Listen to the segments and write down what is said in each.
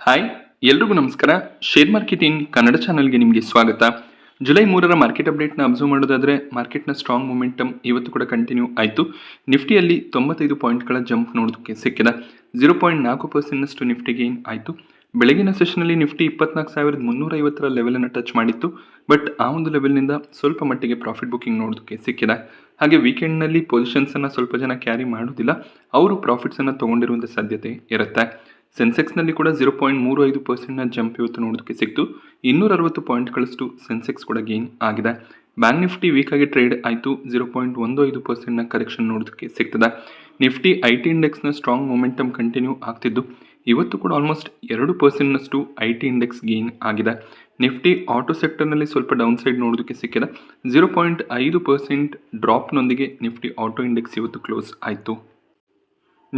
Hi, ಎಲ್ರಿಗೂ ನಮಸ್ಕಾರ. Share market in Kannada ಚಾನಲ್ಗೆ ನಿಮಗೆ ಸ್ವಾಗತ. ಜುಲೈ 3ರ ಮಾರ್ಕೆಟ್ ಅಪ್ಡೇಟ್ನ ಅಬ್ಸರ್ವ್ ಮಾಡೋದಾದ್ರೆ ಮಾರ್ಕೆಟ್ನ ಸ್ಟ್ರಾಂಗ್ ಮೊಮೆಂಟಮ್ ಇವತ್ತು ಕೂಡ ಕಂಟಿನ್ಯೂ ಆಯಿತು. ನಿಫ್ಟಿಯಲ್ಲಿ 95 ಪಾಯಿಂಟ್ಗಳ ಜಂಪ್ ನೋಡೋದಕ್ಕೆ ಸಿಕ್ಕಿದೆ. 0.4% ನಿಫ್ಟಿ ಗೇನ್ ಆಯಿತು. ಬೆಳಗಿನ ಸೆಷನಲ್ಲಿ ನಿಫ್ಟಿ 24,350ರ ಲೆವೆಲನ್ನು ಟಚ್ ಮಾಡಿತ್ತು. ಬಟ್ ಆ ಒಂದು ಲೆವೆಲ್ನಿಂದ ಸ್ವಲ್ಪ ಮಟ್ಟಿಗೆ ಪ್ರಾಫಿಟ್ ಬುಕಿಂಗ್ ನೋಡೋದಕ್ಕೆ ಸಿಕ್ಕಿದೆ. ಹಾಗೆ ವೀಕೆಂಡ್ನಲ್ಲಿ ಪೊಸಿಷನ್ಸನ್ನು ಸ್ವಲ್ಪ ಜನ ಕ್ಯಾರಿ ಮಾಡೋದಿಲ್ಲ, ಅವರು ಪ್ರಾಫಿಟ್ಸನ್ನು ತೊಗೊಂಡಿರುವಂಥ ಸಾಧ್ಯತೆ ಇರುತ್ತೆ. ಸೆನ್ಸೆಕ್ಸ್ನಲ್ಲಿ ಕೂಡ 0.35%ನ ಜಂಪ್ ಇವತ್ತು ನೋಡೋದಕ್ಕೆ ಸಿಕ್ತು. 260 ಪಾಯಿಂಟ್ಗಳಷ್ಟು ಸೆನ್ಸೆಕ್ಸ್ ಕೂಡ ಗೇನ್ ಆಗಿದೆ. ಬ್ಯಾಂಕ್ ನಿಫ್ಟಿ ವೀಕ್ ಆಗಿ ಟ್ರೇಡ್ ಆಯಿತು. 0.15%ನ ಕರೆಕ್ಷನ್ ನೋಡೋದಕ್ಕೆ ಸಿಗ್ತದೆ. ನಿಫ್ಟಿ IT ಇಂಡೆಕ್ಸ್ನ ಸ್ಟ್ರಾಂಗ್ ಮೊಮೆಂಟಮ್ ಕಂಟಿನ್ಯೂ ಆಗ್ತಿದ್ದು ಇವತ್ತು ಕೂಡ ಆಲ್ಮೋಸ್ಟ್ 2%ನಷ್ಟು IT ಇಂಡೆಕ್ಸ್ ಗೇನ್ ಆಗಿದೆ. ನಿಫ್ಟಿ ಆಟೋ ಸೆಕ್ಟರ್ನಲ್ಲಿ ಸ್ವಲ್ಪ ಡೌನ್ ಸೈಡ್ ನೋಡೋದಕ್ಕೆ ಸಿಕ್ಕಿದೆ. 0.5% ಡ್ರಾಪ್ನೊಂದಿಗೆ ನಿಫ್ಟಿ ಆಟೋ ಇಂಡೆಕ್ಸ್ ಇವತ್ತು ಕ್ಲೋಸ್ ಆಯಿತು.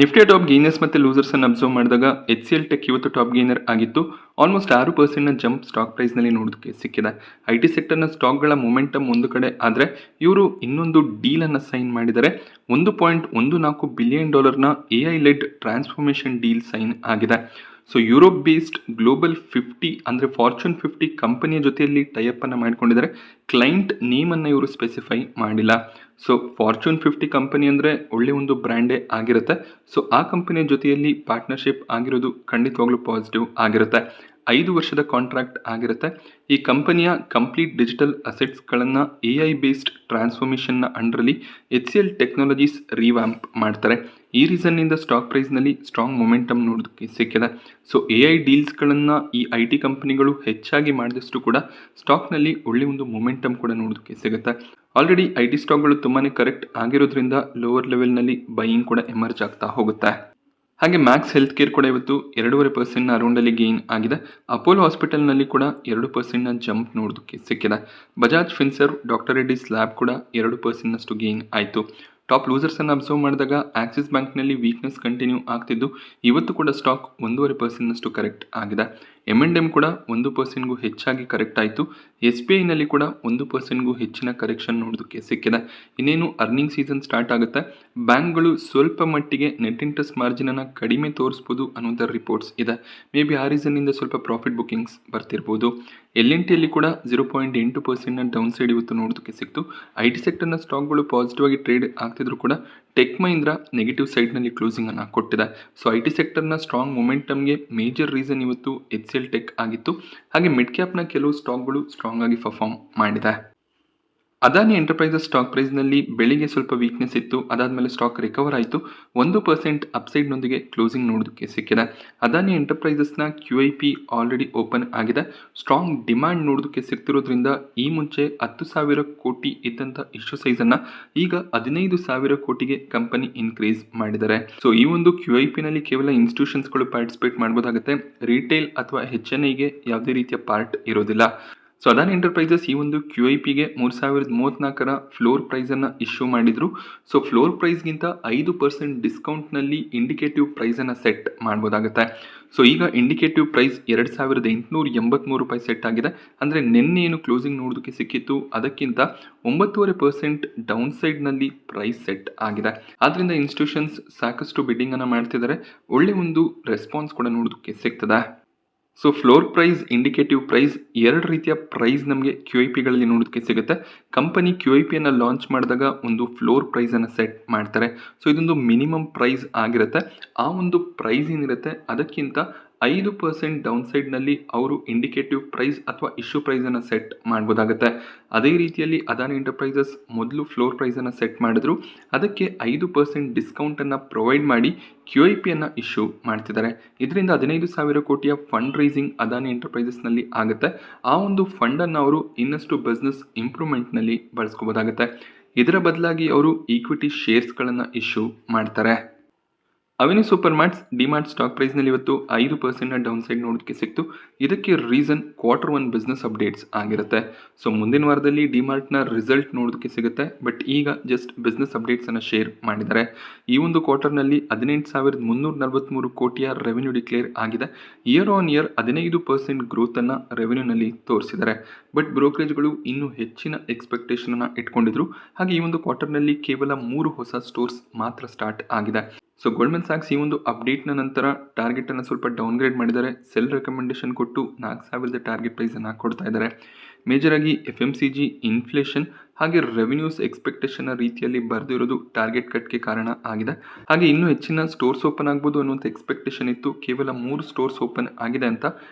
ನಿಫ್ಟಿಯ ಟಾಪ್ ಗೇನರ್ಸ್ ಮತ್ತು ಲೂಸರ್ಸ್ ಅನ್ನು ಅಬ್ಸರ್ವ್ ಮಾಡಿದಾಗ HCL ಟೆಕ್ ಇವತ್ತು ಟಾಪ್ ಗೇನರ್ ಆಗಿತ್ತು. ಆಲ್ಮೋಸ್ಟ್ 6%ನ ಜಂಪ್ ಸ್ಟಾಕ್ ಪ್ರೈಸ್ನಲ್ಲಿ ನೋಡೋದಕ್ಕೆ ಸಿಕ್ಕಿದೆ. IT ಸೆಕ್ಟರ್ನ ಸ್ಟಾಕ್ಗಳ ಮೊಮೆಂಟಮ್ ಒಂದು ಕಡೆ ಆದರೆ ಇವರು ಇನ್ನೊಂದು ಡೀಲನ್ನು ಸೈನ್ ಮಾಡಿದರೆ. $1.14 billion AI led transformation deal sign ಆಗಿದೆ. ಸೊ ಯುರೋಪ್ ಬೇಸ್ಡ್ ಗ್ಲೋಬಲ್ 50 ಅಂದರೆ ಫಾರ್ಚೂನ್ 50 ಕಂಪನಿಯ ಜೊತೆಯಲ್ಲಿ ಟೈಅಪ್ ಅನ್ನು ಮಾಡಿಕೊಂಡಿದ್ದಾರೆ. ಕ್ಲೈಂಟ್ ನೇಮನ್ನು ಇವರು ಸ್ಪೆಸಿಫೈ ಮಾಡಿಲ್ಲ. ಸೊ ಫಾರ್ಚೂನ್ 50 ಕಂಪನಿ ಅಂದರೆ ಒಳ್ಳೆ ಒಂದು ಬ್ರ್ಯಾಂಡೇ ಆಗಿರುತ್ತೆ. ಸೊ ಆ ಕಂಪನಿಯ ಜೊತೆಯಲ್ಲಿ ಪಾರ್ಟ್ನರ್ಶಿಪ್ ಆಗಿರೋದು ಖಂಡಿತವಾಗ್ಲೂ ಪಾಸಿಟಿವ್ ಆಗಿರುತ್ತೆ. 5 ವರ್ಷದ ಕಾಂಟ್ರಾಕ್ಟ್ ಆಗಿರುತ್ತೆ. ಈ ಕಂಪನಿಯ ಕಂಪ್ಲೀಟ್ ಡಿಜಿಟಲ್ ಅಸೆಟ್ಸ್ಗಳನ್ನು AI ಬೇಸ್ಡ್ ಟ್ರಾನ್ಸ್ಫಾರ್ಮೇಷನ್ನ ಅಂಡರಲ್ಲಿ HCL ಟೆಕ್ನಾಲಜೀಸ್ ರಿವ್ಯಾಂಪ್ ಮಾಡ್ತಾರೆ. ಈ ರೀಸನ್ನಿಂದ ಸ್ಟಾಕ್ ಪ್ರೈಸ್ನಲ್ಲಿ ಸ್ಟ್ರಾಂಗ್ ಮೊಮೆಂಟಮ್ ನೋಡೋದಕ್ಕೆ ಸಿಕ್ಕಿದೆ. ಸೊ AI ಡೀಲ್ಸ್ಗಳನ್ನು ಈ IT ಕಂಪನಿಗಳು ಹೆಚ್ಚಾಗಿ ಮಾಡಿದಷ್ಟು ಕೂಡ ಸ್ಟಾಕ್ನಲ್ಲಿ ಒಳ್ಳೆ ಒಂದು ಮೊಮೆಂಟಮ್ ಕೂಡ ನೋಡೋದಕ್ಕೆ ಸಿಗುತ್ತೆ. ಆಲ್ರೆಡಿ IT ಸ್ಟಾಕ್ಗಳು ತುಂಬಾ ಕರೆಕ್ಟ್ ಆಗಿರೋದ್ರಿಂದ ಲೋವರ್ ಲೆವೆಲ್ನಲ್ಲಿ ಬೈಯಿಂಗ್ ಕೂಡ ಎಮರ್ಜ್ ಆಗ್ತಾ ಹೋಗುತ್ತೆ. ಹಾಗೆ ಮ್ಯಾಕ್ಸ್ ಹೆಲ್ತ್ ಕೇರ್ ಕೂಡ ಇವತ್ತು 2.5%ನ ಅರೌಂಡಲ್ಲಿ ಗೇನ್ ಆಗಿದೆ. ಅಪೋಲೋ ಹಾಸ್ಪಿಟಲ್ನಲ್ಲಿ ಕೂಡ 2%ನ ಜಂಪ್ ನೋಡೋದಕ್ಕೆ ಸಿಕ್ಕಿದೆ. ಬಜಾಜ್ ಫಿನ್ಸರ್ವ್, ಡಾಕ್ಟರ್ ರೆಡ್ಡಿಸ್ ಲ್ಯಾಬ್ ಕೂಡ 2%ನಷ್ಟು ಗೇನ್ ಆಯಿತು. ಟಾಪ್ ಲೂಸರ್ಸನ್ನು ಅಬ್ಸರ್ವ್ ಮಾಡಿದಾಗ ಆಕ್ಸಿಸ್ ಬ್ಯಾಂಕ್ನಲ್ಲಿ ವೀಕ್ನೆಸ್ ಕಂಟಿನ್ಯೂ ಆಗ್ತಿದ್ದು ಇವತ್ತು ಕೂಡ ಸ್ಟಾಕ್ 1.5%ನಷ್ಟು ಕರೆಕ್ಟ್ ಆಗಿದೆ. M&M ಕೂಡ 1%ಗೂ ಹೆಚ್ಚಾಗಿ ಕರೆಕ್ಟ್ ಆಯಿತು. SBIನಲ್ಲಿ ಕೂಡ 1%ಗೂ ಹೆಚ್ಚಿನ ಕರೆಕ್ಷನ್ ನೋಡೋದಕ್ಕೆ ಸಿಕ್ಕಿದೆ. ಇನ್ನೇನು ಅರ್ನಿಂಗ್ ಸೀಸನ್ ಸ್ಟಾರ್ಟ್ ಆಗುತ್ತೆ. ಬ್ಯಾಂಕ್ಗಳು ಸ್ವಲ್ಪ ಮಟ್ಟಿಗೆ ನೆಟ್ ಇಂಟ್ರೆಸ್ಟ್ ಮಾರ್ಜಿನನ್ನು ಕಡಿಮೆ ತೋರಿಸ್ಬೋದು ಅನ್ನುವಂಥ ರಿಪೋರ್ಟ್ಸ್ ಇದೆ. ಮೇ ಬಿ ಆ ರೀಸನ್ನಿಂದ ಸ್ವಲ್ಪ ಪ್ರಾಫಿಟ್ ಬುಕಿಂಗ್ಸ್ ಬರ್ತಿರ್ಬೋದು. L&Tಯಲ್ಲಿ ಕೂಡ 0.8%ನ ಡೌನ್ ಸೈಡ್ ಇವತ್ತು ನೋಡೋದಕ್ಕೆ ಸಿಕ್ತು. IT ಸೆಕ್ಟರ್ನ ಸ್ಟಾಕ್ಗಳು ಪಾಸಿಟಿವ್ ಆಗಿ ಟ್ರೇಡ್ ಆಗ್ತಿದ್ರು ಕೂಡ ಟೆಕ್ ಮಹೀಂದ್ರ ನೆಗೆಟಿವ್ ಸೈಡ್ನಲ್ಲಿ ಕ್ಲೋಸಿಂಗ್ ಅನ್ನು ಕೊಟ್ಟಿದೆ. ಸೊ IT ಸೆಕ್ಟರ್ನ ಸ್ಟ್ರಾಂಗ್ ಮೊಮೆಂಟಮ್ಗೆ ಮೇಜರ್ ರೀಸನ್ ಇವತ್ತು HCL ಟೆಕ್ ಆಗಿತ್ತು. ಹಾಗೆ ಮಿಡ್ ಕ್ಯಾಪ್ನ ಕೆಲವು ಸ್ಟಾಕ್ಗಳು ಸ್ಟ್ರಾಂಗ್ ಆಗಿ ಪರ್ಫಾರ್ಮ್ ಮಾಡಿದೆ. ಅದಾನಿ ಎಂಟರ್ಪ್ರೈಸಸ್ ಸ್ಟಾಕ್ ಪ್ರೈಸ್ನಲ್ಲಿ ಬೆಳಿಗ್ಗೆ ಸ್ವಲ್ಪ ವೀಕ್ನೆಸ್ ಇತ್ತು. ಅದಾದಮೇಲೆ ಸ್ಟಾಕ್ ರಿಕವರ್ ಆಯಿತು. 1% ಅಪ್ಸೈಡ್ನೊಂದಿಗೆ ಕ್ಲೋಸಿಂಗ್ ನೋಡೋದಕ್ಕೆ ಸಿಕ್ಕಿದೆ. ಅದಾನಿ ಎಂಟರ್ಪ್ರೈಸಸ್ನ QIP ಆಲ್ರೆಡಿ ಓಪನ್ ಆಗಿದೆ. ಸ್ಟ್ರಾಂಗ್ ಡಿಮ್ಯಾಂಡ್ ನೋಡೋದಕ್ಕೆ ಸಿಗ್ತಿರೋದ್ರಿಂದ ಈ ಮುಂಚೆ 10,000 ಕೋಟಿ ಇದ್ದಂಥ ಇಶ್ಯೂ ಸೈಜನ್ನು ಈಗ 15,000 ಕೋಟಿಗೆ ಕಂಪನಿ ಇನ್ಕ್ರೀಸ್ ಮಾಡಿದ್ದಾರೆ. ಸೊ ಈ ಒಂದು QIPನಲ್ಲಿ ಕೇವಲ ಇನ್ಸ್ಟಿಟ್ಯೂಷನ್ಸ್ಗಳು ಪಾರ್ಟಿಸಿಪೇಟ್ ಮಾಡ್ಬೋದಾಗುತ್ತೆ. ರಿಟೇಲ್ ಅಥವಾ HNIಗೆ ಯಾವುದೇ ರೀತಿಯ ಪಾರ್ಟ್ ಇರೋದಿಲ್ಲ. ಸೊ ಅದಾನಿ ಎಂಟರ್ಪ್ರೈಸಸ್ ಈ ಒಂದು QIPಗೆ 3034ರ ಫ್ಲೋರ್ ಪ್ರೈಸನ್ನು ಇಶ್ಯೂ ಮಾಡಿದರು. ಸೊ ಫ್ಲೋರ್ ಪ್ರೈಸ್ಗಿಂತ 5% ಡಿಸ್ಕೌಂಟ್ನಲ್ಲಿ ಇಂಡಿಕೇಟಿವ್ ಪ್ರೈಸನ್ನು ಸೆಟ್ ಮಾಡ್ಬೋದಾಗುತ್ತೆ. ಸೊ ಈಗ ಇಂಡಿಕೇಟಿವ್ ಪ್ರೈಸ್ 2,883 ರೂಪಾಯಿ ಸೆಟ್ ಆಗಿದೆ. ಅಂದರೆ ನಿನ್ನೆ ಏನು ಕ್ಲೋಸಿಂಗ್ ನೋಡೋದಕ್ಕೆ ಸಿಕ್ಕಿತ್ತು ಅದಕ್ಕಿಂತ 9.5% ಡೌನ್ ಸೈಡ್ನಲ್ಲಿ ಪ್ರೈಸ್ ಸೆಟ್ ಆಗಿದೆ. ಆದ್ದರಿಂದ ಇನ್ಸ್ಟಿಟ್ಯೂಷನ್ಸ್ ಸಾಕಷ್ಟು ಬಿಡ್ಡಿಂಗನ್ನು ಮಾಡ್ತಿದ್ದಾರೆ. ಒಳ್ಳೆ ಒಂದು ರೆಸ್ಪಾನ್ಸ್ ಕೂಡ ನೋಡೋದಕ್ಕೆ ಸಿಗ್ತದೆ. So floor price, indicative price, ಎರಡು ರೀತಿಯ ಪ್ರೈಸ್ ನಮಗೆ QIPಗಳಲ್ಲಿ ನೋಡೋದಕ್ಕೆ ಸಿಗುತ್ತೆ. ಕಂಪನಿ QIPಯನ್ನು ಲಾಂಚ್ ಮಾಡಿದಾಗ ಒಂದು ಫ್ಲೋರ್ ಪ್ರೈಸನ್ನು ಸೆಟ್ ಮಾಡ್ತಾರೆ. ಸೊ ಇದೊಂದು ಮಿನಿಮಮ್ ಪ್ರೈಸ್ ಆಗಿರುತ್ತೆ. ಆ ಒಂದು ಪ್ರೈಸ್ ಏನಿರುತ್ತೆ ಅದಕ್ಕಿಂತ 5% ಡೌನ್ ಸೈಡ್ನಲ್ಲಿ ಅವರು ಇಂಡಿಕೇಟಿವ್ ಪ್ರೈಸ್ ಅಥವಾ ಇಶ್ಯೂ ಪ್ರೈಸನ್ನು ಸೆಟ್ ಮಾಡ್ಬೋದಾಗುತ್ತೆ. ಅದೇ ರೀತಿಯಲ್ಲಿ ಅದಾನಿ ಎಂಟರ್ಪ್ರೈಸಸ್ ಮೊದಲು ಫ್ಲೋರ್ ಪ್ರೈಸನ್ನು ಸೆಟ್ ಮಾಡಿದ್ರು. ಅದಕ್ಕೆ 5% ಡಿಸ್ಕೌಂಟನ್ನು ಪ್ರೊವೈಡ್ ಮಾಡಿ QIPಯನ್ನು ಇಶ್ಯೂ ಮಾಡ್ತಿದ್ದಾರೆ. ಇದರಿಂದ 15,000 ಕೋಟಿಯ ಫಂಡ್ ರೈಸಿಂಗ್ ಅದಾನಿ ಎಂಟರ್ಪ್ರೈಸಸ್ನಲ್ಲಿ ಆಗುತ್ತೆ. ಆ ಒಂದು ಫಂಡನ್ನು ಅವರು ಇನ್ನಷ್ಟು ಬಿಸ್ನೆಸ್ ಇಂಪ್ರೂವ್ಮೆಂಟ್ನಲ್ಲಿ ಬಳಸ್ಕೋಬೋದಾಗುತ್ತೆ. ಇದರ ಬದಲಾಗಿ ಅವರು ಈಕ್ವಿಟಿ ಶೇರ್ಸ್ಗಳನ್ನು ಇಶ್ಯೂ ಮಾಡ್ತಾರೆ. Avenue Super Marts, DMart stock ಪ್ರೈಸ್ನಲ್ಲಿ ಇವತ್ತು 5%ನ ಡೌನ್ ಸೈಡ್ ನೋಡೋದಕ್ಕೆ ಸಿಕ್ತು. ಇದಕ್ಕೆ ರೀಸನ್ Q1 ಬಿಸ್ನೆಸ್ ಅಪ್ಡೇಟ್ಸ್ ಆಗಿರುತ್ತೆ. ಸೊ ಮುಂದಿನ ವಾರದಲ್ಲಿ ಡಿಮಾರ್ಟ್ನ ರಿಸಲ್ಟ್ ನೋಡೋದಕ್ಕೆ ಸಿಗುತ್ತೆ. ಬಟ್ ಈಗ ಜಸ್ಟ್ ಬಿಸ್ನೆಸ್ ಅಪ್ಡೇಟ್ಸನ್ನು ಶೇರ್ ಮಾಡಿದ್ದಾರೆ. ಈ ಒಂದು ಕ್ವಾರ್ಟರ್ನಲ್ಲಿ 18,343 ಕೋಟಿಯ ರೆವೆನ್ಯೂ ಡಿಕ್ಲೇರ್ ಆಗಿದೆ. ಇಯರ್ ಆನ್ ಇಯರ್ 15% ಗ್ರೋತನ್ನು ರೆವೆನ್ಯೂನಲ್ಲಿ ತೋರಿಸಿದ್ದಾರೆ. ಬಟ್ ಬ್ರೋಕರೇಜ್ಗಳು ಇನ್ನೂ ಹೆಚ್ಚಿನ ಎಕ್ಸ್ಪೆಕ್ಟೇಷನನ್ನು ಇಟ್ಕೊಂಡಿದ್ರು. ಹಾಗೆ ಈ ಒಂದು ಕ್ವಾರ್ಟರ್ನಲ್ಲಿ ಕೇವಲ 3 ಹೊಸ ಸ್ಟೋರ್ಸ್ ಮಾತ್ರ ಸ್ಟಾರ್ಟ್ ಆಗಿದೆ. ಸೊ ಗೋಲ್ಡ್ಮನ್ ಸ್ಯಾಕ್ಸ್ ಈ ಒಂದು ಅಪ್ಡೇಟ್ನ ನಂತರ ಟಾರ್ಗೆಟನ್ನು ಸ್ವಲ್ಪ ಡೌನ್ಗ್ರೇಡ್ ಮಾಡಿದ್ದಾರೆ. ಸೆಲ್ ರೆಕಮೆಂಡೇಶನ್ ಕೊಟ್ಟು 4,000 ಟಾರ್ಗೆಟ್ ಪ್ರೈಸನ್ನು ಹಾಕ್ಕೊಡ್ತಾ ಇದ್ದಾರೆ. ಮೇಜರ್ ಆಗಿ FMCG ಇನ್ಫ್ಲೇಷನ್ ಹಾಗೆ ರೆವಿನ್ಯೂಸ್ ಎಕ್ಸ್ಪೆಕ್ಟೇಷನ್ ರೀತಿಯಲ್ಲಿ ಬರೆದಿರೋದು ಟಾರ್ಗೆಟ್ ಕಟ್ಗೆ ಕಾರಣ ಆಗಿದೆ. ಹಾಗೆ ಇನ್ನೂ ಹೆಚ್ಚಿನ ಸ್ಟೋರ್ಸ್ ಓಪನ್ ಆಗ್ಬೋದು ಅನ್ನುವಂಥ ಎಕ್ಸ್ಪೆಕ್ಟೇಷನ್ ಇತ್ತು. ಕೇವಲ 3 ಸ್ಟೋರ್ಸ್ ಓಪನ್ ಆಗಿದೆ ಅಂತ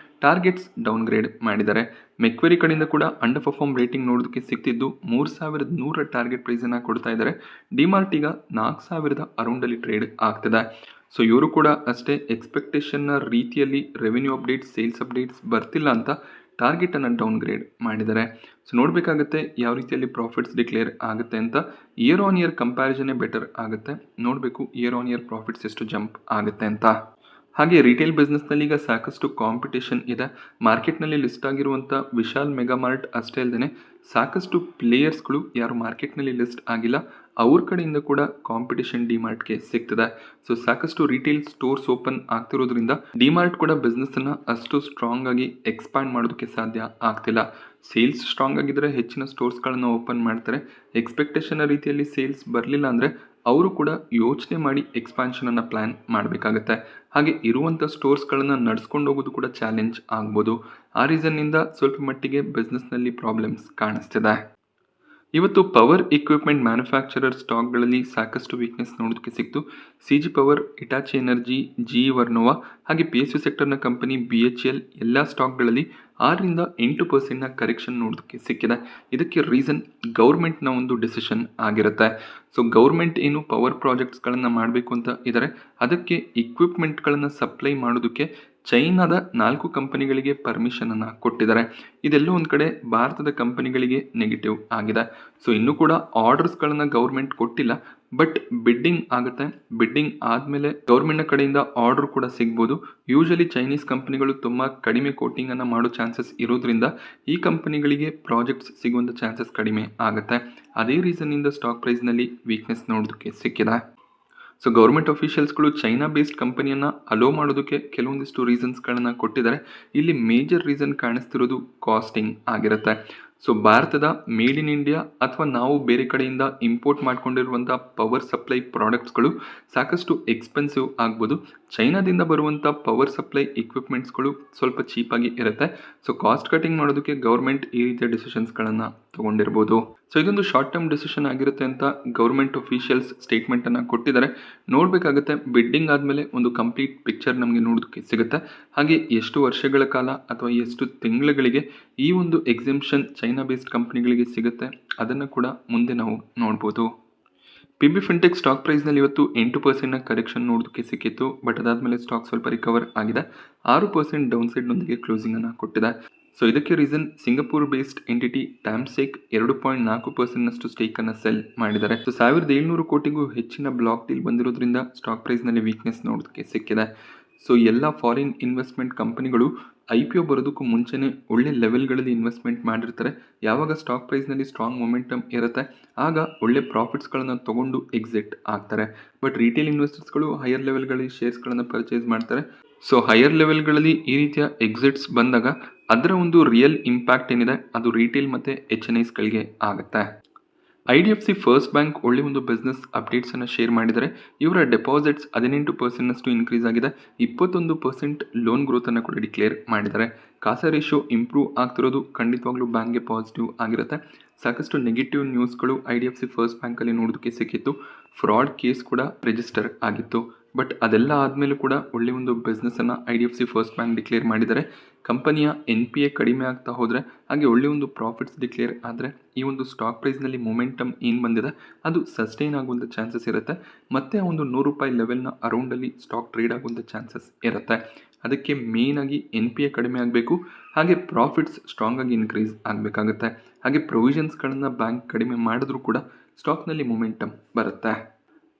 ಟಾರ್ಗೆಟ್ಸ್ ಡೌನ್ಗ್ರೇಡ್ ಮಾಡಿದ್ದಾರೆ. ಮೆಕ್ವೆರಿ ಕಡೆಯಿಂದ ಕೂಡ ಅಂಡರ್ ಪರ್ಫಾರ್ಮ್ ರೇಟಿಂಗ್ ನೋಡೋದಕ್ಕೆ ಸಿಗ್ತಿದ್ದು 3,100 ಟಾರ್ಗೆಟ್ ಪ್ರೈಸನ್ನು ಕೊಡ್ತಾ ಇದ್ದಾರೆ. ಡಿಮಾರ್ಟ್ ಈಗ 4,000 ಅರೌಂಡಲ್ಲಿ ಟ್ರೇಡ್ ಆಗ್ತಿದೆ. ಸೊ ಇವರು ಕೂಡ ಅಷ್ಟೇ ಎಕ್ಸ್ಪೆಕ್ಟೇಷನ್ನ ರೀತಿಯಲ್ಲಿ ರೆವಿನ್ಯೂ ಅಪ್ಡೇಟ್ಸ್ ಸೇಲ್ಸ್ ಅಪ್ಡೇಟ್ಸ್ ಬರ್ತಿಲ್ಲ ಅಂತ ಟಾರ್ಗೆಟನ್ನು ಡೌನ್ಗ್ರೇಡ್ ಮಾಡಿದ್ದಾರೆ. ಸೊ ನೋಡಬೇಕಾಗುತ್ತೆ ಯಾವ ರೀತಿಯಲ್ಲಿ ಪ್ರಾಫಿಟ್ಸ್ ಡಿಕ್ಲೇರ್ ಆಗುತ್ತೆ ಅಂತ. ಇಯರ್ ಆನ್ ಇಯರ್ ಕಂಪ್ಯಾರಿಸನೇ ಬೆಟರ್ ಆಗುತ್ತೆ. ನೋಡಬೇಕು ಇಯರ್ ಆನ್ ಇಯರ್ ಪ್ರಾಫಿಟ್ಸ್ ಎಷ್ಟು ಜಂಪ್ ಆಗುತ್ತೆ ಅಂತ. ಹಾಗೆ ರಿಟೇಲ್ ಬಿಸ್ನೆಸ್ನಲ್ಲಿ ಈಗ ಸಾಕಷ್ಟು ಕಾಂಪಿಟೇಷನ್ ಇದೆ. ಮಾರ್ಕೆಟ್ನಲ್ಲಿ ಲಿಸ್ಟ್ ಆಗಿರುವಂಥ ವಿಶಾಲ್ ಮೆಗಾಮಾರ್ಟ್ ಅಷ್ಟೇ ಅಲ್ಲದೆ ಸಾಕಷ್ಟು ಪ್ಲೇಯರ್ಸ್ಗಳು ಯಾರು ಮಾರ್ಕೆಟ್ನಲ್ಲಿ ಲಿಸ್ಟ್ ಆಗಿಲ್ಲ ಅವ್ರ ಕಡೆಯಿಂದ ಕೂಡ ಕಾಂಪಿಟೇಷನ್ ಡಿಮಾರ್ಟ್ಗೆ ಸಿಗ್ತದೆ. ಸೊ ಸಾಕಷ್ಟು ರಿಟೇಲ್ ಸ್ಟೋರ್ಸ್ ಓಪನ್ ಆಗ್ತಿರೋದ್ರಿಂದ ಡಿಮಾರ್ಟ್ ಕೂಡ ಬಿಸ್ನೆಸ್ಸನ್ನು ಅಷ್ಟು ಸ್ಟ್ರಾಂಗ್ ಆಗಿ ಎಕ್ಸ್ಪ್ಯಾಂಡ್ ಮಾಡೋದಕ್ಕೆ ಸಾಧ್ಯ ಆಗ್ತಿಲ್ಲ. ಸೇಲ್ಸ್ ಸ್ಟ್ರಾಂಗ್ ಆಗಿದ್ದರೆ ಹೆಚ್ಚಿನ ಸ್ಟೋರ್ಸ್ಗಳನ್ನು ಓಪನ್ ಮಾಡ್ತಾರೆ. ಎಕ್ಸ್ಪೆಕ್ಟೇಷನ್ ರೀತಿಯಲ್ಲಿ ಸೇಲ್ಸ್ ಬರಲಿಲ್ಲ ಅಂದರೆ ಅವರು ಕೂಡ ಯೋಚನೆ ಮಾಡಿ ಎಕ್ಸ್ಪಾನ್ಷನನ್ನು ಪ್ಲ್ಯಾನ್ ಮಾಡಬೇಕಾಗತ್ತೆ. ಹಾಗೆ ಇರುವಂಥ ಸ್ಟೋರ್ಸ್ಗಳನ್ನು ನಡ್ಸ್ಕೊಂಡು ಹೋಗೋದು ಕೂಡ ಚಾಲೆಂಜ್ ಆಗ್ಬೋದು. ಆ ರೀಸನ್ನಿಂದ ಸ್ವಲ್ಪ ಮಟ್ಟಿಗೆ ಬಿಸ್ನೆಸ್ನಲ್ಲಿ ಪ್ರಾಬ್ಲಮ್ಸ್ ಕಾಣಿಸ್ತಿದೆ. ಇವತ್ತು ಪವರ್ ಇಕ್ವಿಪ್ಮೆಂಟ್ ಮ್ಯಾನುಫ್ಯಾಕ್ಚರರ್ ಸ್ಟಾಕ್ಗಳಲ್ಲಿ ಸಾಕಷ್ಟು ವೀಕ್ನೆಸ್ ನೋಡೋದಕ್ಕೆ ಸಿಕ್ತು. CG power, Hitachi energy, GE ವರ್ನೋವಾ ಹಾಗೆ PSU ಸೆಕ್ಟರ್ನ ಕಂಪನಿ BHEL ಎಲ್ಲ ಸ್ಟಾಕ್ಗಳಲ್ಲಿ 6-8% ಕರೆಕ್ಷನ್ ನೋಡೋದಕ್ಕೆ ಸಿಕ್ಕಿದೆ. ಇದಕ್ಕೆ ರೀಸನ್ ಗೌರ್ಮೆಂಟ್ನ ಒಂದು ಡಿಸಿಷನ್ ಆಗಿರುತ್ತೆ. ಸೊ ಗೌರ್ಮೆಂಟ್ ಏನು ಪವರ್ ಪ್ರಾಜೆಕ್ಟ್ಸ್ಗಳನ್ನು ಮಾಡಬೇಕು ಅಂತ ಇದ್ದಾರೆ, ಅದಕ್ಕೆ ಇಕ್ವಿಪ್ಮೆಂಟ್ಗಳನ್ನು ಸಪ್ಲೈ ಮಾಡೋದಕ್ಕೆ ಚೈನಾದ 4 ಕಂಪನಿಗಳಿಗೆ ಪರ್ಮಿಷನನ್ನು ಕೊಟ್ಟಿದ್ದಾರೆ. ಇದೆಲ್ಲೋ ಒಂದು ಕಡೆ ಭಾರತದ ಕಂಪನಿಗಳಿಗೆ ನೆಗೆಟಿವ್ ಆಗಿದೆ. ಸೊ ಇನ್ನೂ ಕೂಡ ಆರ್ಡರ್ಸ್ಗಳನ್ನು ಗೌರ್ಮೆಂಟ್ ಕೊಟ್ಟಿಲ್ಲ, ಬಟ್ ಬಿಡ್ಡಿಂಗ್ ಆಗುತ್ತೆ. ಬಿಡ್ಡಿಂಗ್ ಆದಮೇಲೆ ಗೌರ್ಮೆಂಟ್ನ ಕಡೆಯಿಂದ ಆರ್ಡರ್ ಕೂಡ ಸಿಗ್ಬೋದು. ಯೂಶಲಿ ಚೈನೀಸ್ ಕಂಪನಿಗಳು ತುಂಬ ಕಡಿಮೆ ಕೋಟಿಂಗನ್ನು ಮಾಡೋ ಚಾನ್ಸಸ್ ಇರೋದ್ರಿಂದ ಈ ಕಂಪನಿಗಳಿಗೆ ಪ್ರಾಜೆಕ್ಟ್ಸ್ ಸಿಗುವಂಥ ಚಾನ್ಸಸ್ ಕಡಿಮೆ ಆಗುತ್ತೆ. ಅದೇ ರೀಸನ್ನಿಂದ ಸ್ಟಾಕ್ ಪ್ರೈಸ್ನಲ್ಲಿ ವೀಕ್ನೆಸ್ ನೋಡೋದಕ್ಕೆ ಸಿಕ್ಕಿದೆ. ಸೊ ಗೌರ್ಮೆಂಟ್ ಅಫಿಷಿಯಲ್ಸ್ಗಳು ಚೈನಾ ಬೇಸ್ಡ್ ಕಂಪನಿಯನ್ನು ಅಲೋ ಮಾಡೋದಕ್ಕೆ ಕೆಲವೊಂದಿಷ್ಟು ರೀಸನ್ಸ್ಗಳನ್ನು ಕೊಟ್ಟಿದ್ದಾರೆ. ಇಲ್ಲಿ ಮೇಜರ್ ರೀಸನ್ ಕಾಣಿಸ್ತಿರೋದು ಕಾಸ್ಟಿಂಗ್ ಆಗಿರುತ್ತೆ. ಸೊ ಭಾರತದ ಮೇಡ್ ಇನ್ ಇಂಡಿಯಾ ಅಥವಾ ನಾವು ಬೇರೆ ಕಡೆಯಿಂದ ಇಂಪೋರ್ಟ್ ಮಾಡ್ಕೊಂಡಿರುವಂಥ ಪವರ್ ಸಪ್ಲೈ ಪ್ರಾಡಕ್ಟ್ಸ್ಗಳು ಸಾಕಷ್ಟು ಎಕ್ಸ್ಪೆನ್ಸಿವ್ ಆಗ್ಬೋದು. ಚೈನಾದಿಂದ ಬರುವಂಥ ಪವರ್ ಸಪ್ಲೈ ಇಕ್ವಿಪ್ಮೆಂಟ್ಸ್ಗಳು ಸ್ವಲ್ಪ ಚೀಪಾಗಿ ಇರುತ್ತೆ. ಸೊ ಕಾಸ್ಟ್ ಕಟಿಂಗ್ ಮಾಡೋದಕ್ಕೆ ಗೌರ್ಮೆಂಟ್ ಈ ರೀತಿಯ ಡಿಸಿಷನ್ಸ್ಗಳನ್ನು ತಗೊಂಡಿರ್ಬೋದು. ಸೊ ಇದೊಂದು ಶಾರ್ಟ್ ಟರ್ಮ್ ಡಿಸಿಷನ್ ಆಗಿರುತ್ತೆ ಅಂತ ಗೌರ್ಮೆಂಟ್ ಅಫಿಷಿಯಲ್ಸ್ ಸ್ಟೇಟ್ಮೆಂಟನ್ನು ಕೊಟ್ಟಿದ್ದಾರೆ. ನೋಡಬೇಕಾಗುತ್ತೆ ಬಿಡ್ಡಿಂಗ್ ಆದಮೇಲೆ ಒಂದು ಕಂಪ್ಲೀಟ್ ಪಿಕ್ಚರ್ ನಮಗೆ ನೋಡೋದಕ್ಕೆ ಸಿಗುತ್ತೆ. ಹಾಗೆ ಎಷ್ಟು ವರ್ಷಗಳ ಕಾಲ ಅಥವಾ ಎಷ್ಟು ತಿಂಗಳುಗಳಿಗೆ ಈ ಒಂದು ಎಕ್ಸಿಮ್ಷನ್ ಚೈನಾ ಬೇಸ್ಡ್ ಕಂಪನಿಗಳಿಗೆ ಸಿಗುತ್ತೆ ಅದನ್ನು ಕೂಡ ಮುಂದೆ ನಾವು ನೋಡ್ಬೋದು. PB ಫಿನ್ಟೆಕ್ ಸ್ಟಾಕ್ ಪ್ರೈಸ್ನಲ್ಲಿ ಇವತ್ತು 8% ಕರೆಕ್ಷನ್ ನೋಡೋದಕ್ಕೆ ಸಿಕ್ಕಿತ್ತು. ಬಟ್ ಅದಾದಮೇಲೆ ಸ್ಟಾಕ್ ಸ್ವಲ್ಪ ರಿಕವರ್ ಆಗಿದೆ. 6% ಡೌನ್ ಸೈಡ್ನೊಂದಿಗೆ ಕ್ಲೋಸಿಂಗನ್ನು ಕೊಟ್ಟಿದೆ. ಸೊ ಇದಕ್ಕೆ reason Singapore based entity Temasek 2.4% ಸ್ಟೇಕನ್ನು ಸೆಲ್ ಮಾಡಿದ್ದಾರೆ. ಸೊ 1,700 ಕೋಟಿಗೂ ಹೆಚ್ಚಿನ ಬ್ಲಾಕ್ ಡೀಲ್ ಬಂದಿರೋದ್ರಿಂದ ಸ್ಟಾಕ್ ಪ್ರೈಸ್ನಲ್ಲಿ ವೀಕ್ನೆಸ್ ನೋಡೋದಕ್ಕೆ ಸಿಕ್ಕಿದೆ. ಸೊ ಎಲ್ಲ ಫಾರಿನ್ ಇನ್ವೆಸ್ಟ್ಮೆಂಟ್ ಕಂಪನಿಗಳು IPO ಬರೋದಕ್ಕೂ ಮುಂಚೆನೇ ಒಳ್ಳೆ ಲೆವೆಲ್ಗಳಲ್ಲಿ ಇನ್ವೆಸ್ಟ್ಮೆಂಟ್ ಮಾಡಿರ್ತಾರೆ. ಯಾವಾಗ ಸ್ಟಾಕ್ ಪ್ರೈಸ್ನಲ್ಲಿ ಸ್ಟ್ರಾಂಗ್ ಮೊಮೆಂಟಮ್ ಇರುತ್ತೆ ಆಗ ಒಳ್ಳೆ ಪ್ರಾಫಿಟ್ಸ್ಗಳನ್ನು ತೊಗೊಂಡು ಎಕ್ಸಿಟ್ ಆಗ್ತಾರೆ. ಬಟ್ ರಿಟೇಲ್ ಇನ್ವೆಸ್ಟರ್ಸ್ಗಳು ಹೈಯರ್ ಲೆವೆಲ್ಗಳಲ್ಲಿ ಶೇರ್ಸ್ಗಳನ್ನು ಪರ್ಚೇಸ್ ಮಾಡ್ತಾರೆ. ಸೊ ಹೈಯರ್ ಲೆವೆಲ್ಗಳಲ್ಲಿ ಈ ರೀತಿಯ ಎಕ್ಸಿಟ್ಸ್ ಬಂದಾಗ ಅದರ ಒಂದು ರಿಯಲ್ ಇಂಪ್ಯಾಕ್ಟ್ ಏನಿದೆ ಅದು ರಿಟೇಲ್ ಮತ್ತು HNIsಗಳಿಗೆ ಆಗುತ್ತೆ. IDFC ಫಸ್ಟ್ ಬ್ಯಾಂಕ್ ಒಳ್ಳೆ ಒಂದು ಬಿಸ್ನೆಸ್ ಅಪ್ಡೇಟ್ಸನ್ನು ಶೇರ್ ಮಾಡಿದರೆ ಇವರ ಡೆಪಾಸಿಟ್ಸ್ 18% ಇನ್ಕ್ರೀಸ್ ಆಗಿದೆ. 21% ಲೋನ್ ಗ್ರೋತನ್ನು ಕೂಡ ಡಿಕ್ಲೇರ್ ಮಾಡಿದ್ದಾರೆ. ಕಾಸಾ ರೇಷಿಯೋ ಇಂಪ್ರೂವ್ ಆಗ್ತಿರೋದು ಖಂಡಿತವಾಗ್ಲೂ ಬ್ಯಾಂಕ್ಗೆ ಪಾಸಿಟಿವ್ ಆಗಿರುತ್ತೆ. ಸಾಕಷ್ಟು ನೆಗೆಟಿವ್ ನ್ಯೂಸ್ಗಳು IDFC ಫಸ್ಟ್ ಬ್ಯಾಂಕಲ್ಲಿ ನೋಡೋದಕ್ಕೆ ಸಿಕ್ಕಿತ್ತು. ಫ್ರಾಡ್ ಕೇಸ್ ಕೂಡ ರಿಜಿಸ್ಟರ್ ಆಗಿತ್ತು. ಬಟ್ ಅದೆಲ್ಲ ಆದಮೇಲೂ ಕೂಡ ಒಳ್ಳೆಯ ಒಂದು ಬಿಸ್ನೆಸ್ಸನ್ನು IDFC ಫಸ್ಟ್ ಬ್ಯಾಂಕ್ ಡಿಕ್ಲೇರ್ ಮಾಡಿದ್ದಾರೆ. ಕಂಪನಿಯ NPA ಕಡಿಮೆ ಆಗ್ತಾ ಹೋದರೆ ಹಾಗೆ ಒಳ್ಳೆಯ ಒಂದು ಪ್ರಾಫಿಟ್ಸ್ ಡಿಕ್ಲೇರ್ ಆದರೆ ಈ ಒಂದು ಸ್ಟಾಕ್ ಪ್ರೈಸ್ನಲ್ಲಿ ಮೊಮೆಂಟಮ್ ಏನು ಬಂದಿದೆ ಅದು ಸಸ್ಟೈನ್ ಆಗುವಂಥ ಚಾನ್ಸಸ್ ಇರುತ್ತೆ. ಮತ್ತು ಆ ಒಂದು ₹100 ಲೆವೆಲ್ನ ಅರೌಂಡಲ್ಲಿ ಸ್ಟಾಕ್ ಟ್ರೇಡ್ ಆಗುವಂಥ ಚಾನ್ಸಸ್ ಇರುತ್ತೆ. ಅದಕ್ಕೆ ಮೇಯ್ನಾಗಿ NPA ಕಡಿಮೆ ಆಗಬೇಕು, ಹಾಗೆ ಪ್ರಾಫಿಟ್ಸ್ ಸ್ಟ್ರಾಂಗ್ ಆಗಿ ಇನ್ಕ್ರೀಸ್ ಆಗಬೇಕಾಗುತ್ತೆ. ಹಾಗೆ ಪ್ರೊವಿಷನ್ಸ್ಗಳನ್ನು ಬ್ಯಾಂಕ್ ಕಡಿಮೆ ಮಾಡಿದ್ರೂ ಕೂಡ ಸ್ಟಾಕ್ನಲ್ಲಿ ಮೊಮೆಂಟಮ್ ಬರುತ್ತೆ.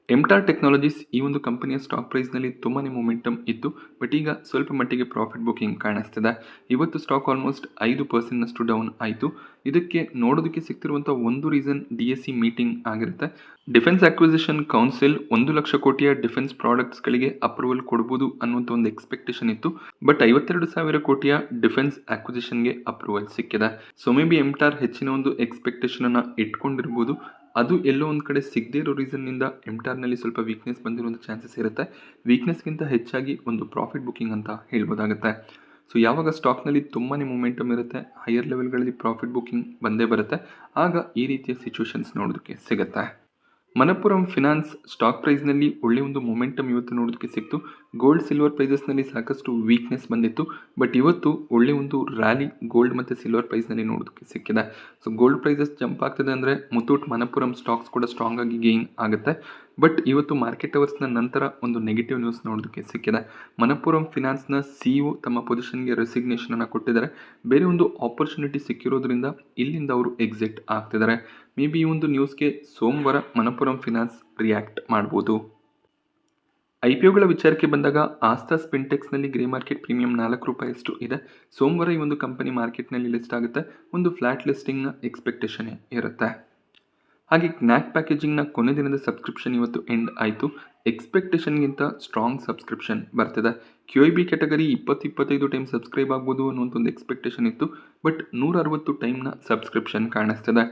ಎಂಟಾರ್ ಟೆಕ್ನಾಲಜೀಸ್ ಈ ಒಂದು ಕಂಪನಿಯ ಸ್ಟಾಕ್ ಪ್ರೈಸ್ನಲ್ಲಿ ತುಂಬಾ ಮೊಮೆಂಟಮ್ ಇತ್ತು. ಬಟ್ ಈಗ ಸ್ವಲ್ಪ ಮಟ್ಟಿಗೆ ಪ್ರಾಫಿಟ್ ಬುಕಿಂಗ್ ಕಾಣಿಸ್ತಿದೆ. ಇವತ್ತು ಸ್ಟಾಕ್ ಆಲ್ಮೋಸ್ಟ್ 5% ಡೌನ್ ಆಯಿತು. ಇದಕ್ಕೆ ನೋಡೋದಕ್ಕೆ ಸಿಗ್ತಿರುವಂಥ ಒಂದು ರೀಸನ್ DSC ಮೀಟಿಂಗ್ ಆಗಿರುತ್ತೆ. ಡಿಫೆನ್ಸ್ ಅಕ್ವಿಸಿಷನ್ ಕೌನ್ಸಿಲ್ 1 ಲಕ್ಷ ಕೋಟಿಯ ಡಿಫೆನ್ಸ್ ಪ್ರಾಡಕ್ಟ್ಸ್ಗಳಿಗೆ ಅಪ್ರೂವಲ್ ಕೊಡ್ಬೋದು ಅನ್ನುವಂಥ ಒಂದು ಎಕ್ಸ್ಪೆಕ್ಟೇಷನ್ ಇತ್ತು. ಬಟ್ 52,000 ಕೋಟಿಯ ಡಿಫೆನ್ಸ್ ಅಕ್ವಿಸಿಷನ್ಗೆ ಅಪ್ರೂವಲ್ ಸಿಕ್ಕಿದೆ. ಸೊ ಮೇ ಬಿ ಎಂಟಾರ್ ಹೆಚ್ಚಿನ ಒಂದು ಎಕ್ಸ್ಪೆಕ್ಟೇಷನನ್ನು ಇಟ್ಕೊಂಡಿರ್ಬೋದು. ಅದು ಎಲ್ಲೋ ಒಂದು ಕಡೆ ಸಿಗದೇ ಇರೋ ರೀಸನ್ನಿಂದ ಎಂಟಾರ್ನಲ್ಲಿ ಸ್ವಲ್ಪ ವೀಕ್ನೆಸ್ ಬಂದಿರುವಂಥ ಚಾನ್ಸಸ್ ಇರುತ್ತೆ. ವೀಕ್ನೆಸ್ಗಿಂತ ಹೆಚ್ಚಾಗಿ ಒಂದು ಪ್ರಾಫಿಟ್ ಬುಕ್ಕಿಂಗ್ ಅಂತ ಹೇಳ್ಬೋದಾಗುತ್ತೆ. ಸೊ ಯಾವಾಗ ಸ್ಟಾಕ್ನಲ್ಲಿ ತುಂಬಾ ಮೊಮೆಂಟಮ್ ಇರುತ್ತೆ, ಹೈಯರ್ ಲೆವೆಲ್ಗಳಲ್ಲಿ ಪ್ರಾಫಿಟ್ ಬುಕ್ಕಿಂಗ್ ಬಂದೇ ಬರುತ್ತೆ, ಆಗ ಈ ರೀತಿಯ ಸಿಚುವೇಶನ್ಸ್ ನೋಡೋದಕ್ಕೆ ಸಿಗುತ್ತೆ. ಮಣಪ್ಪುರಂ ಫಿನಾನ್ಸ್ ಸ್ಟಾಕ್ ಪ್ರೈಸ್ನಲ್ಲಿ ಒಳ್ಳೆ ಒಂದು ಮೊಮೆಂಟಮ್ ಇವತ್ತು ನೋಡೋದಕ್ಕೆ ಸಿಕ್ತು. ಗೋಲ್ಡ್ ಸಿಲ್ವರ್ ಪ್ರೈಸಸ್ನಲ್ಲಿ ಸಾಕಷ್ಟು ವೀಕ್ನೆಸ್ ಬಂದಿತ್ತು, ಬಟ್ ಇವತ್ತು ಒಳ್ಳೆ ಒಂದು ರ್ಯಾಲಿ ಗೋಲ್ಡ್ ಮತ್ತು ಸಿಲ್ವರ್ ಪ್ರೈಸ್ನಲ್ಲಿ ನೋಡೋದಕ್ಕೆ ಸಿಕ್ಕಿದೆ. ಸೊ ಗೋಲ್ಡ್ ಪ್ರೈಸಸ್ ಜಂಪ್ ಆಗ್ತದೆ ಅಂದರೆ ಮುತ್ತೂಟ್ ಮಣಪ್ಪುರಂ ಸ್ಟಾಕ್ಸ್ ಕೂಡ ಸ್ಟ್ರಾಂಗ್ ಆಗಿ ಗೇನ್ ಆಗುತ್ತೆ. ಬಟ್ ಇವತ್ತು ಮಾರ್ಕೆಟ್ ಅವರ್ಸ್ನ ನಂತರ ಒಂದು ನೆಗೆಟಿವ್ ನ್ಯೂಸ್ ನೋಡೋದಕ್ಕೆ ಸಿಕ್ಕಿದೆ. ಮಣಪ್ಪುರಂ ಫಿನಾನ್ಸ್ನ CEO ತಮ್ಮ ಪೊಸಿಷನ್ಗೆ ರೆಸಿಗ್ನೇಷನನ್ನು ಕೊಟ್ಟಿದ್ದಾರೆ. ಬೇರೆ ಒಂದು ಆಪರ್ಚುನಿಟಿ ಸಿಕ್ಕಿರೋದ್ರಿಂದ ಇಲ್ಲಿಂದ ಅವರು ಎಕ್ಸಿಟ್ ಆಗ್ತಿದ್ದಾರೆ. ಮೇ ಬಿ ಈ ಒಂದು ನ್ಯೂಸ್ಗೆ ಸೋಮವಾರ ಮಣಪ್ಪುರಂ ಫಿನಾನ್ಸ್ ರಿಯಾಕ್ಟ್ ಮಾಡ್ಬೋದು. IPOಗಳ ವಿಚಾರಕ್ಕೆ ಬಂದಾಗ ಆಸ್ತಾಸ್ ಫಿನ್ಟೆಕ್ಸ್ನಲ್ಲಿ ಗ್ರೇ ಮಾರ್ಕೆಟ್ ಪ್ರೀಮಿಯಂ ₹4 ಇದೆ. ಸೋಮವಾರ ಈ ಒಂದು ಕಂಪನಿ ಮಾರ್ಕೆಟ್ನಲ್ಲಿ ಲಿಸ್ಟ್ ಆಗುತ್ತೆ. ಒಂದು ಫ್ಲಾಟ್ ಲಿಸ್ಟಿಂಗ್ನ ಎಕ್ಸ್ಪೆಕ್ಟೇಷನ್ ಇರುತ್ತೆ. ಹಾಗೆ ನ್ಯಾಕ್ ಪ್ಯಾಕೇಜಿಂಗ್ನ ಕೊನೆ ದಿನದ ಸಬ್ಸ್ಕ್ರಿಪ್ಷನ್ ಇವತ್ತು ಎಂಡ್ ಆಯಿತು. ಎಕ್ಸ್ಪೆಕ್ಟೇಷನ್ಗಿಂತ ಸ್ಟ್ರಾಂಗ್ ಸಬ್ಸ್ಕ್ರಿಪ್ಷನ್ ಬರ್ತಿದೆ. QIB ಕ್ಯಾಟಗರಿ 20-25 ಟೈಮ್ ಸಬ್ಸ್ಕ್ರೈಬ್ ಆಗ್ಬೋದು ಅನ್ನುವಂಥ ಒಂದು ಎಕ್ಸ್ಪೆಕ್ಟೇಷನ್ ಇತ್ತು, ಬಟ್ 160 ಟೈಮ್ನ ಸಬ್ಸ್ಕ್ರಿಪ್ಷನ್ ಕಾಣಿಸ್ತಿದೆ.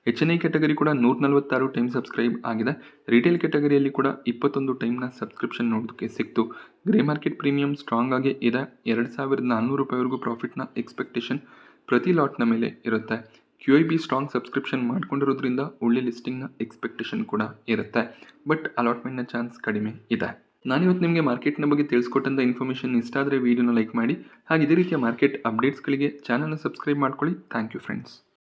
HNI ಕ್ಯಾಟಗರಿ ಕೂಡ 146 ಟೈಮ್ ಸಬ್ಸ್ಕ್ರೈಬ್ ಆಗಿದೆ. ರಿಟೇಲ್ ಕ್ಯಾಟಗರಿಯಲ್ಲಿ ಕೂಡ 21 ಟೈಮ್ನ ಸಬ್ಸ್ಕ್ರಿಪ್ಷನ್ ನೋಡೋದಕ್ಕೆ ಸಿಕ್ತು. ಗ್ರೇ ಮಾರ್ಕೆಟ್ ಪ್ರೀಮಿಯಂ ಸ್ಟ್ರಾಂಗ್ ಆಗಿ ಇದೆ. ₹2,400ವರೆಗೂ ಪ್ರಾಫಿಟ್ನ ಎಕ್ಸ್ಪೆಕ್ಟೇಷನ್ ಪ್ರತಿ ಲಾಟ್ನ ಮೇಲೆ ಇರುತ್ತೆ. QIB ಸ್ಟ್ರಾಂಗ್ ಸಬ್ಸ್ಕ್ರಿಪ್ಷನ್ ಮಾಡ್ಕೊಂಡಿರೋದ್ರಿಂದ ಒಳ್ಳೆ ಲಿಸ್ಟಿಂಗ್ನ ಎಕ್ಸ್ಪೆಕ್ಟೇಷನ್ ಕೂಡ ಇರುತ್ತೆ, ಬಟ್ ಅಲಾಟ್ಮೆಂಟ್ನ ಚಾನ್ಸ್ ಕಡಿಮೆ ಇದೆ. ನಾನಿವತ್ತು ನಿಮಗೆ ಮಾರ್ಕೆಟ್ನ ಬಗ್ಗೆ ತಿಳಿಸ್ಕೊಟ್ಟಂಥ ಇನ್ಫಾರ್ಮೇಷನ್ ಇಷ್ಟ ಆದರೆ ವೀಡಿಯೋನ ಲೈಕ್ ಮಾಡಿ. ಹಾಗೆ ಇದೇ ರೀತಿಯ ಮಾರ್ಕೆಟ್ ಅಪ್ಡೇಟ್ಸ್ಗಳಿಗೆ ಚಾನಲ್ನ ಸಬ್ಸ್ಕ್ರೈಬ್ ಮಾಡ್ಕೊಳ್ಳಿ. Thank you friends.